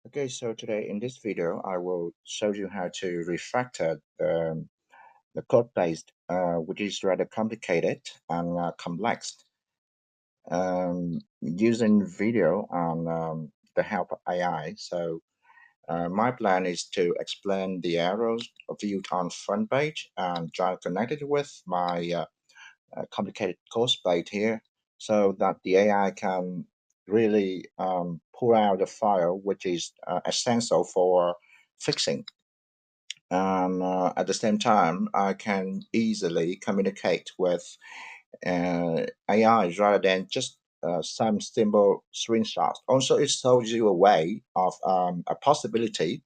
Okay, so today in this video, I will show you how to refactor the code base, which is rather complicated and complex, using video and the help of AI. So my plan is to explain the arrows viewed on front page and try to connect it with my complicated code base here, so that the AI can really pull out the file, which is essential for fixing. And at the same time, I can easily communicate with AI rather than just some simple screenshots. Also, it shows you a way of a possibility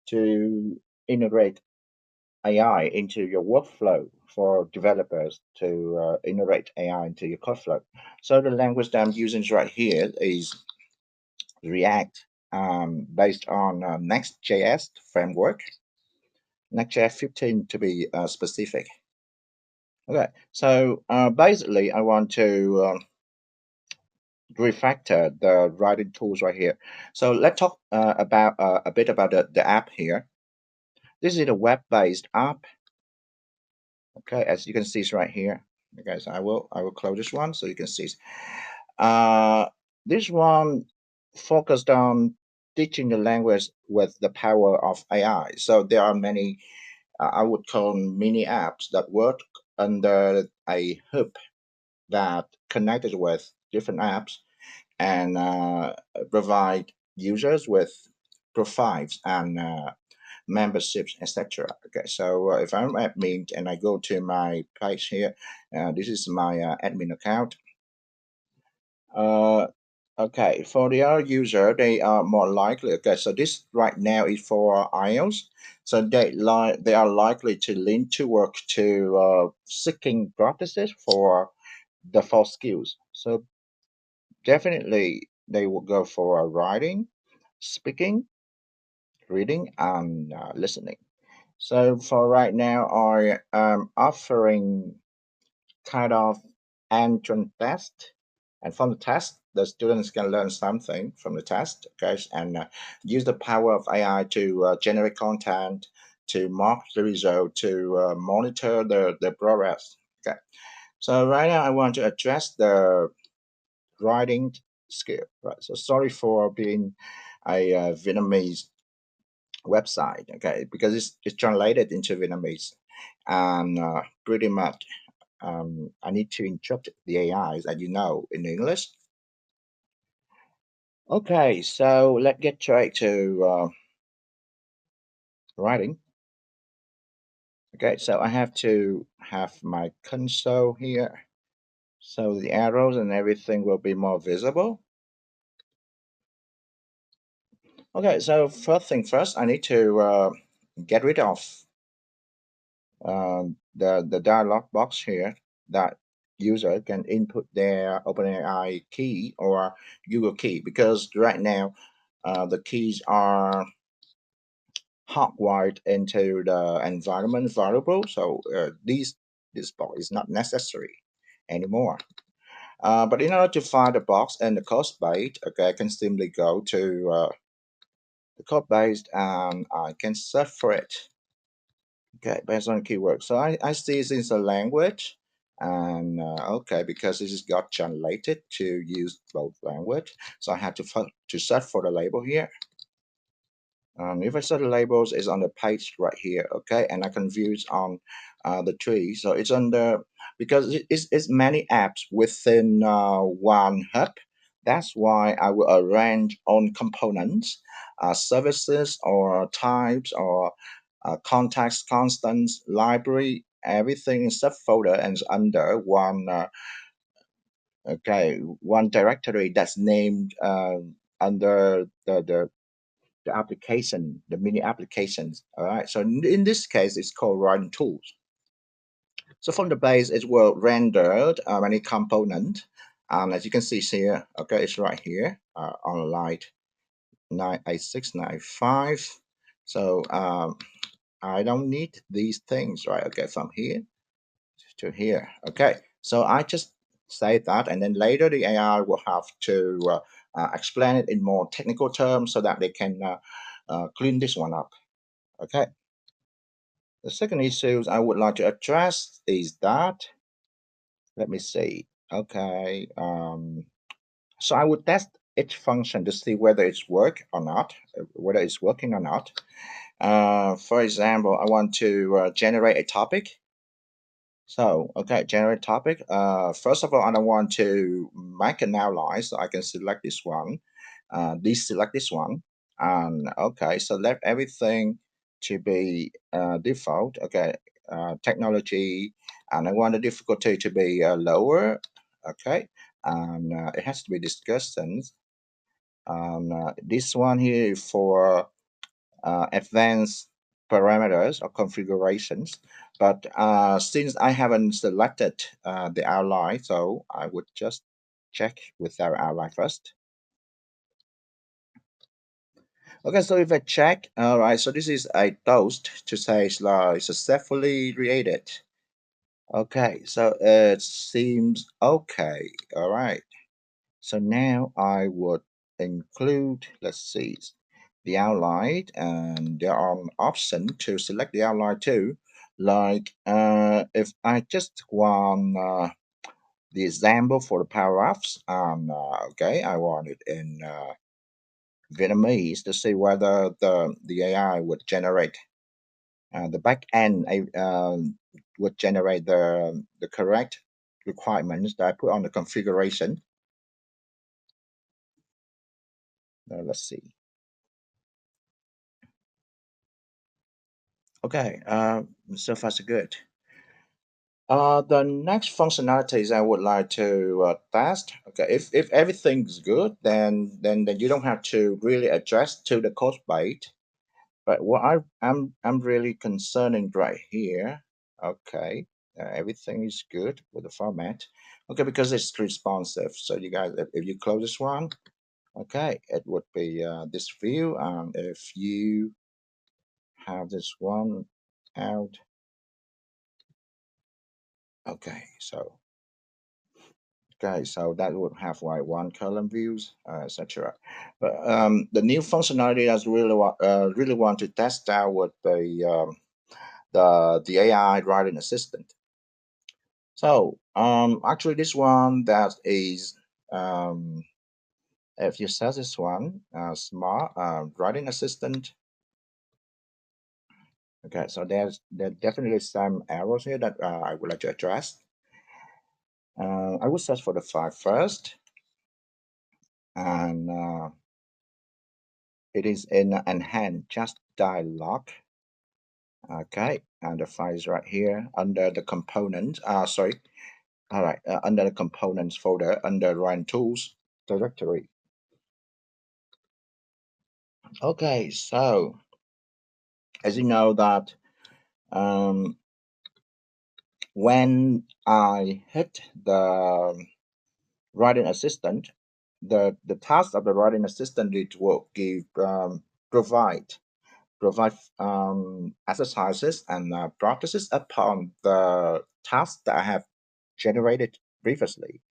to integrate AI into your workflow for developers to integrate AI into your code flow. So the language that I'm using right here is React, based on Next.js framework, Next.js 15 to be specific. Okay, so basically, I want to refactor the writing tools right here. So let's talk about a bit about the app here. This is a web-based app. Okay, as you can see, it's right here. Okay, so I will close this one so you can see. Uh, this one focused on teaching the language with the power of AI. So there are many, I would call mini apps that work under a hook that connected with different apps and provide users with profiles and memberships, etc. Okay, so if I'm admin and I go to my page here, this is my admin account. Uh, okay, for the other user, they are more likely. Okay, so this right now is for iOS, so they are likely to lean toward to seeking practices for default skills. So definitely they will go for writing, speaking, reading, and listening. So for right now, I am offering kind of entrance test, and from the test, the students can learn something from the test, okay, and use the power of AI to generate content, to mark the result, to monitor the progress. Okay, so right now I want to address the writing skill. Right, so sorry for being a Vietnamese website, okay, because it's translated into Vietnamese, and pretty much I need to interpret the AIs, as you know, in English. Okay, so let's get straight to writing. Okay, so I have to have my console here, so the arrows and everything will be more visible. Okay, so first thing first, I need to get rid of the dialog box here that user can input their OpenAI key or Google key, because right now the keys are hardwired into the environment variable. So this box is not necessary anymore. But in order to find the box and the code base, okay, I can simply go to the code base and I can search for it. Okay, based on keyword. So I see this is a language, and okay, because this is got translated to use both language, so I have to search for the label here. If I set the labels, it's on the page right here, okay, and I can view it on the tree. So it's under, because it's many apps within one hub. That's why I will arrange on components, services or types or context, constants, library, everything in subfolder and is under one okay, one directory that's named under the application, the mini applications. All right. So in this case, it's called writing tools. So from the base, it will render any component. And as you can see here, okay, it's right here on line 98695. So I don't need these things, right? Okay, from here to here. Okay, so I just say that, and then later the AI will have to explain it in more technical terms so that they can clean this one up. Okay. The second issue I would like to address is that, let me see. Okay. So I would test each function to see whether it's work or not, whether it's working or not. For example, I want to generate a topic. So, okay, generate topic. First of all, I don't want to make an outline, so I can select this one, deselect this one, and okay, so let everything to be default. Okay, technology, and I want the difficulty to be lower. Okay, and it has to be discussions. And this one here is for advanced parameters or configurations. But since I haven't selected the outline, so I would just check with our outline first. Okay, so if I check, all right, so this is a toast to say it's successfully created. Okay, so it seems okay. All right. So now I would include, let's see, the outline, and there are an option to select the outline too. Like if I just want the example for the paragraphs, and okay, I want it in Vietnamese to see whether the AI would generate the back end would generate the correct requirements that I put on the configuration. Let's see. Okay, so far so good. The next functionalities I would like to test. Okay, if everything's good, then you don't have to really adjust to the code base. But what I'm really concerning right here. Okay, everything is good with the format. Okay, because it's responsive. So you guys, if you close this one, okay, it would be this view, and if you have this one out, okay, so. Okay, so that would have like one column views, etc. But the new functionality I really want to test out would be the AI writing assistant. So actually this one that is um, if you search this one, smart writing assistant. Okay, so there definitely some errors here that I would like to address. I will search for the file first, and it is in enhanced just dialog. Okay, and the file is right here under the component. Sorry. All right, under the components folder under run tools directory. Okay, so as you know that um, when I hit the writing assistant, the task of the writing assistant is to give provide provide exercises and practices upon the tasks that I have generated previously.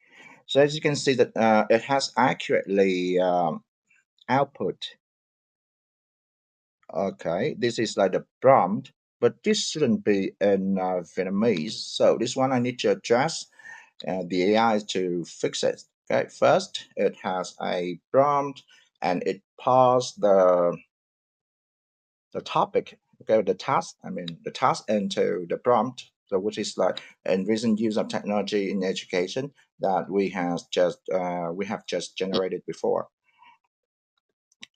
So as you can see that it has accurately output. Okay, this is like the prompt, but this shouldn't be in Vietnamese. So this one I need to adjust the AI to fix it. Okay, first it has a prompt and it passed the topic, okay, the task, I mean the task into the prompt, so which is like in recent use of technology in education that we have just generated before.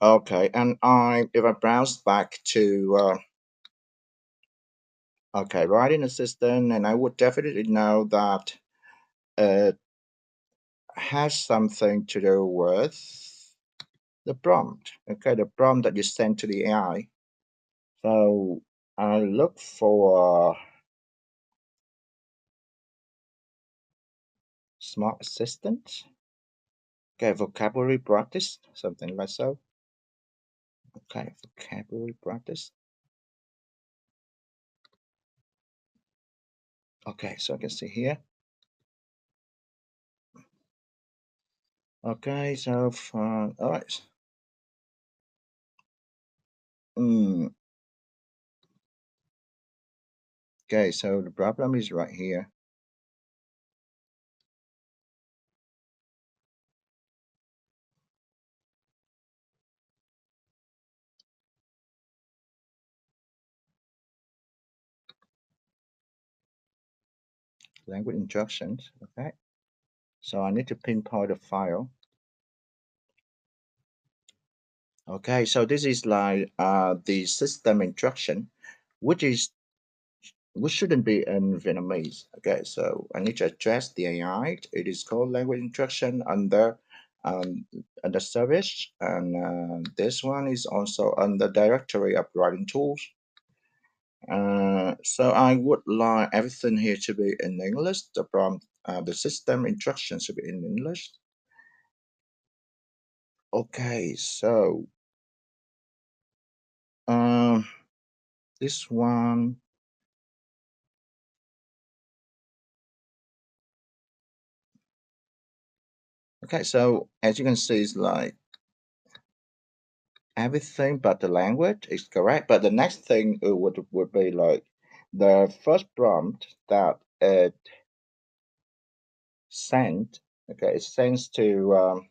Okay, and I if I browse back to okay, writing assistant, and I would definitely know that it has something to do with the prompt. Okay, the prompt that you send to the AI. So I look for smart assistant. Okay, vocabulary practice, something like so. Okay, vocabulary practice. Okay, so I can see here. Okay, so all right. Mm, okay, so the problem is right here. Language instructions. Okay, so I need to pinpoint the file. Okay, so this is like the system instruction, which is which shouldn't be in Vietnamese. Okay, so I need to address the AI. It is called language instruction um, under service, and this one is also under directory of writing tools. So I would like everything here to be in English. The prompt, the system instructions should be in English. Okay, so um, this one. Okay, so as you can see, it's like everything but the language is correct. But the next thing it would be like the first prompt that it sent. Okay, it sends to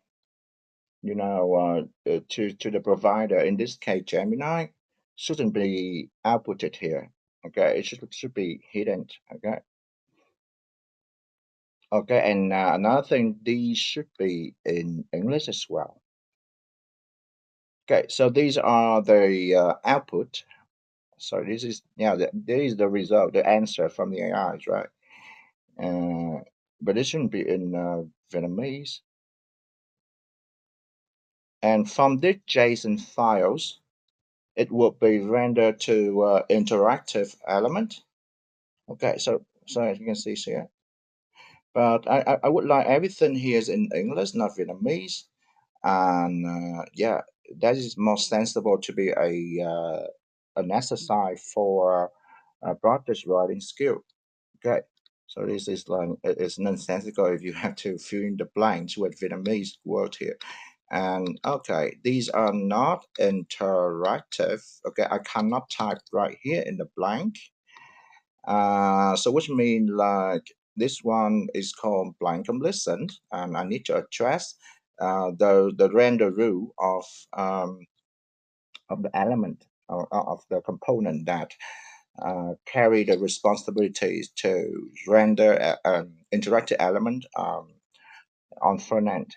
to the provider. In this case, Gemini shouldn't be outputted here. Okay, it should be hidden. Okay, okay, and another thing, these should be in English as well. Okay, so these are the output. So this is yeah, there is the result, the answer from the AIs, right? Uh, but it shouldn't be in Vietnamese. And from the JSON files, it will be rendered to interactive element. Okay, so as you can see here, but I would like everything here is in English, not Vietnamese, and yeah, that is more sensible to be an exercise for practice writing skill. Okay, so this is like it's nonsensical if you have to fill in the blanks with Vietnamese word here. And okay, these are not interactive. Okay, I cannot type right here in the blank. So which means like this one is called blank listen, and I need to address the render rule of the element or of the component that carry the responsibilities to render an interactive element on front end.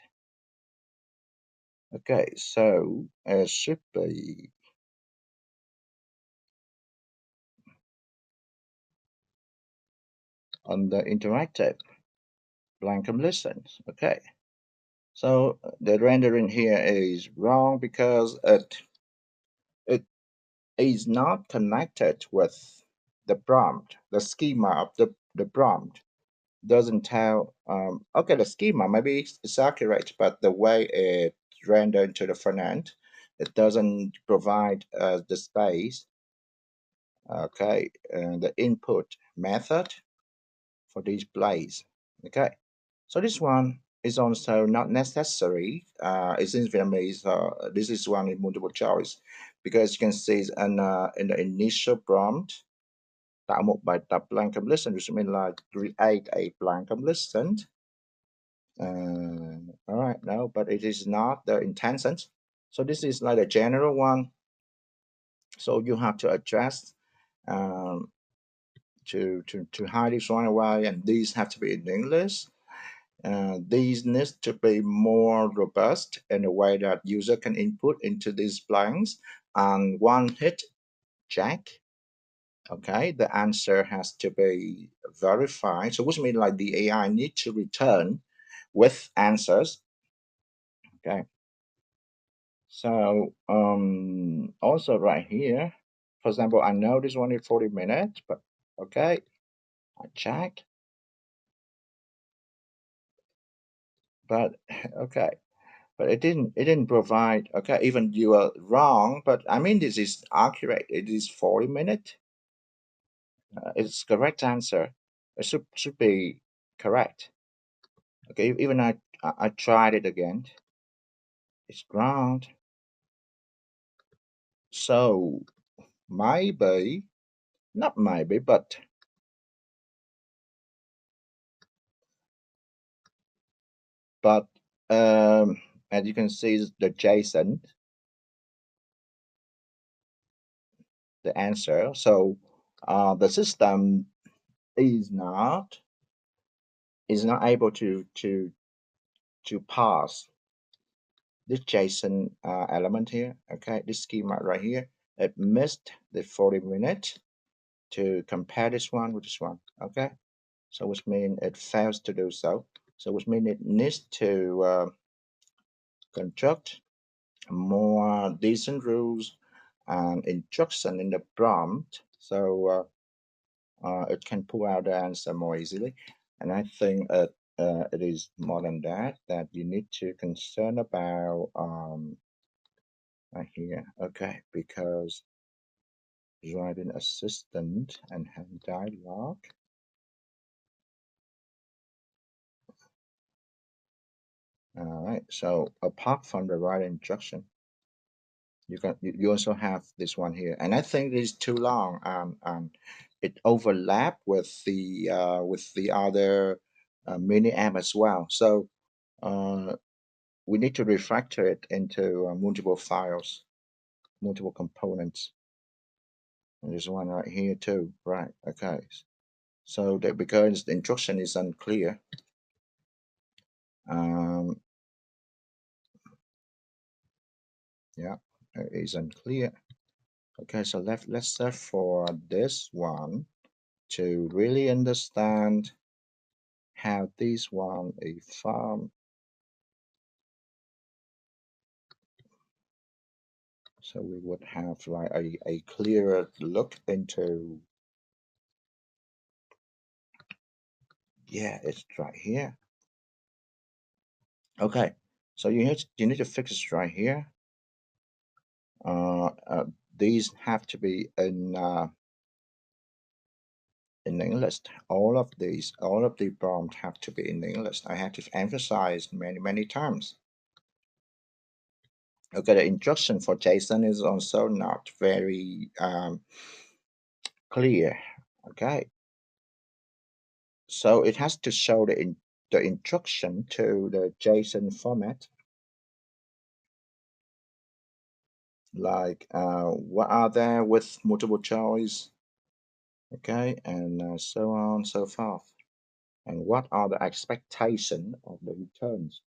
Okay, so it should be on the interactive blank listens. Okay, so the rendering here is wrong because it is not connected with the prompt. The schema of the prompt doesn't tell. Okay, the schema maybe it's accurate, but the way it rendered into the front end, it doesn't provide the space. Okay, and the input method for these plays. Okay, so this one is also not necessary. It's in Vietnamese. This is one in multiple choice because you can see in the initial prompt tạo một bài tập blank listen, which means like create a blank listen. All right, no, but it is not the intention. So this is like a general one. So you have to adjust um, to hide this one away, and these have to be in English. These need to be more robust in a way that user can input into these blanks and one hit check. Okay, the answer has to be verified. So which means like the AI need to return with answers. Okay, so also right here, for example, I know this one is 40 minutes, but okay, I check, but okay, but it didn't provide. Okay, even you are wrong, but I mean this is accurate. It is 40 minutes. It's correct answer. It should be correct. Okay, even I tried it again. It's ground. So maybe, not maybe, but as you can see, the JSON, the answer. So the system is not able to pass this JSON element here. Okay, this schema right here. It missed the 40 minutes to compare this one with this one. Okay, so which means it fails to do so. So which means it needs to construct more decent rules and instruction in the prompt, so it can pull out the answer more easily. And I think it is more than that, that you need to concern about right here. Okay, because writing assistant and have dialogue. All right, so apart from the writing instruction, you also have this one here, and I think it is too long. It overlap with the other mini app as well. So uh, we need to refactor it into multiple files, multiple components. And there's one right here too, right? Okay. So that because the instruction is unclear, um, yeah, it is unclear. Okay, so let's search for this one to really understand how this one a farm. So we would have like a clearer look into, yeah, it's right here. Okay, so you need to fix it right here. Uh, uh, these have to be in English. All of the prompts have to be in English. I have to emphasize many times. Okay, the instruction for JSON is also not very clear. Okay, so it has to show the instruction to the JSON format, like what are there with multiple choice, okay, and so on so forth, and what are the expectation of the returns.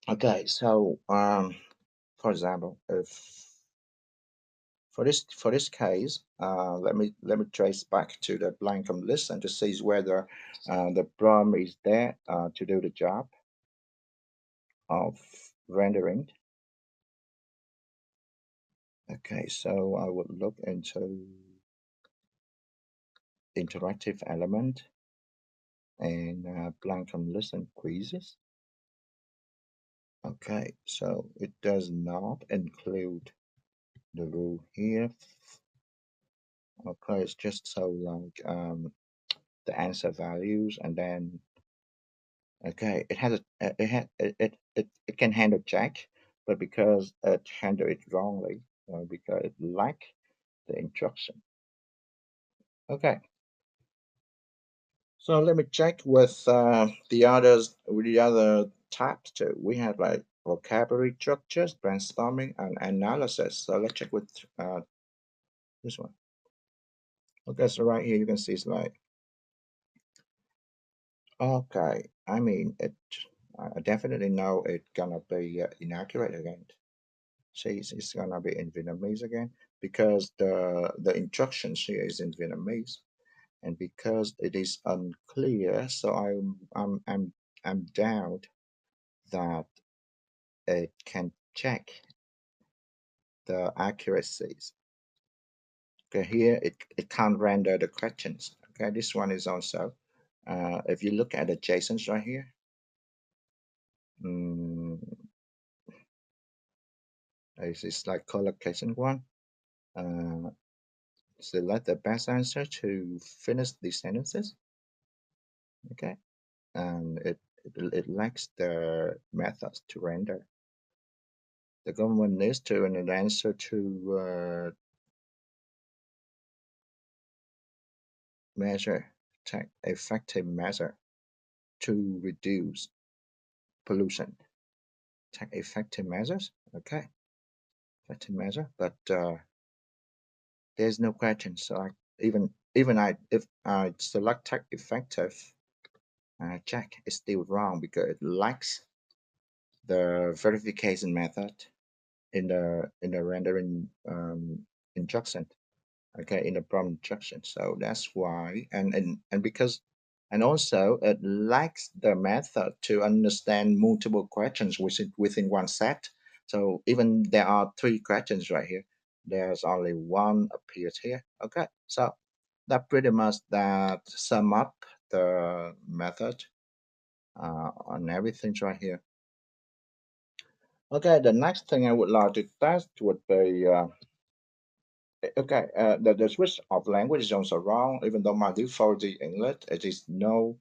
Okay, so for example, if for this case, let me trace back to the blank list and to see whether the prompt is there to do the job of rendering. Okay, so I would look into interactive element and blank listen quizzes. Okay, so it does not include the rule here. Okay, it's just so like the answer values, and then okay, it has it can handle Jack, but because it handled it wrongly, because it lacked the instruction. Okay, so let me check with the other tabs too. We have like vocabulary structures, brainstorming, and analysis. So let's check with this one. Okay, so right here you can see it's like, okay, I mean it. I definitely know it's gonna be inaccurate again. See, it's gonna be in Vietnamese again because the instructions here is in Vietnamese, and because it is unclear, so I'm doubt that it can check the accuracies. Okay, here it can't render the questions. Okay, this one is also, if you look at the JSONs right here, mm, it's like collocation one. Uh, select the best answer to finish the sentences. Okay, and it lacks the methods to render. The government needs to an answer to measure take effective measure to reduce pollution. Take effective measures. Okay, effective measure, but there's no question. So even I if I select take effective check, it's still wrong because it lacks the verification method in the rendering instruction. Okay, in the prompt instruction. So that's why, and because, and also it lacks the method to understand multiple questions within one set. So even there are three questions right here, there's only one appears here. Okay, so that pretty much that sum up the method on everything right here. Okay, the next thing I would like to test would be okay, the switch of language is also wrong, even though my default is English. It is no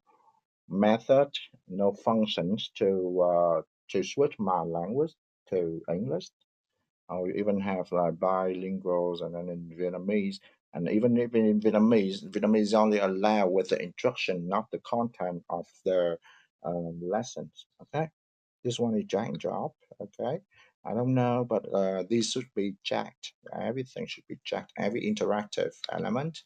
method, no functions to switch my language to English. Or even have like bilinguals and then in Vietnamese. And even in Vietnamese only allow with the instruction, not the content of the lessons. Okay, this one is drag and drop. Okay, I don't know, but these should be checked. Everything should be checked. Every interactive element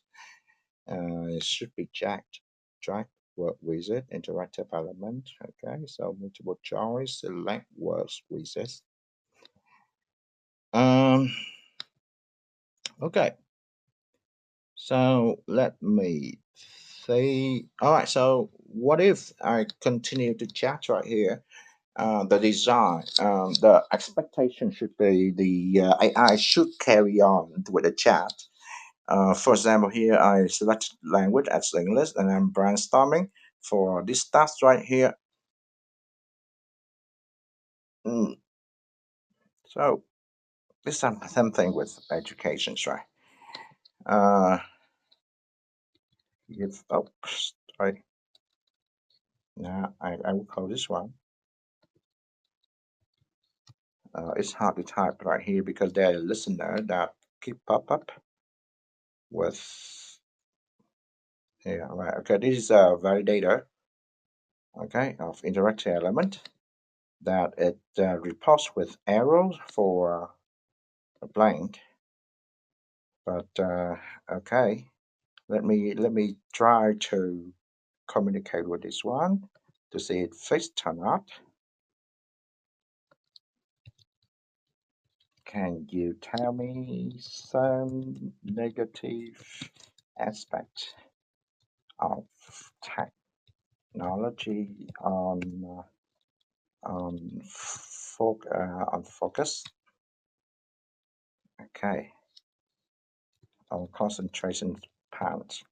should be checked. Drag word wizard, interactive element. Okay, so multiple choice, select words wizard. Um, okay, so let me see. All right, so what if I continue to chat right here? The design, the expectation should be the AI should carry on with the chat. For example, here I select language as English and I'm brainstorming for this task right here. Mm, so this is same thing with education, right? Uh, if, oh, sorry. Now I will call this one. It's hard to type right here because there's a listener that keep pop up with, yeah, right. Okay, this is a validator, okay, of interactive element that it reports with arrows for a blank. But okay, let me try to communicate with this one to see it fixed or not. Can you tell me some negative aspect of technology on focus? Okay, on concentration pounds.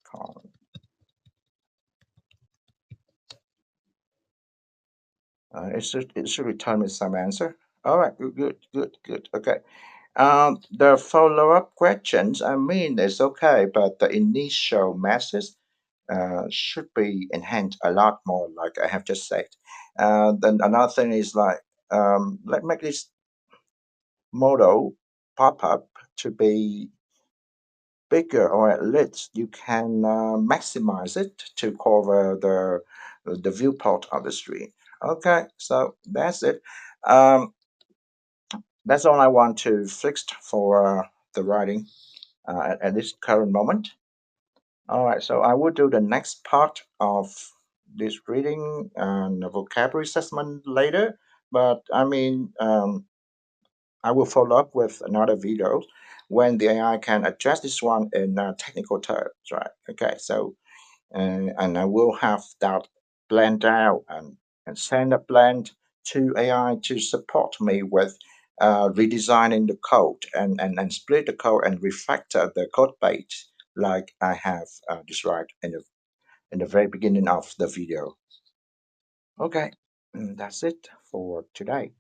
It should return me some answer. All right, good, good, good, good. Okay. The follow-up questions, I mean, it's okay, but the initial message should be enhanced a lot more, like I have just said. Then another thing is like, let's make this model pop up to be bigger, or at least you can maximize it to cover the viewport of the screen. Okay, so that's it. Um, that's all I want to fix for the writing at this current moment. All right, so I will do the next part of this reading and the vocabulary assessment later. But I mean, I will follow up with another video when the AI can address this one in technical terms, right? Okay, so and I will have that blend out and send a blend to AI to support me with redesigning the code and split the code and refactor the code base like I have described in the very beginning of the video. Okay, that's it for today.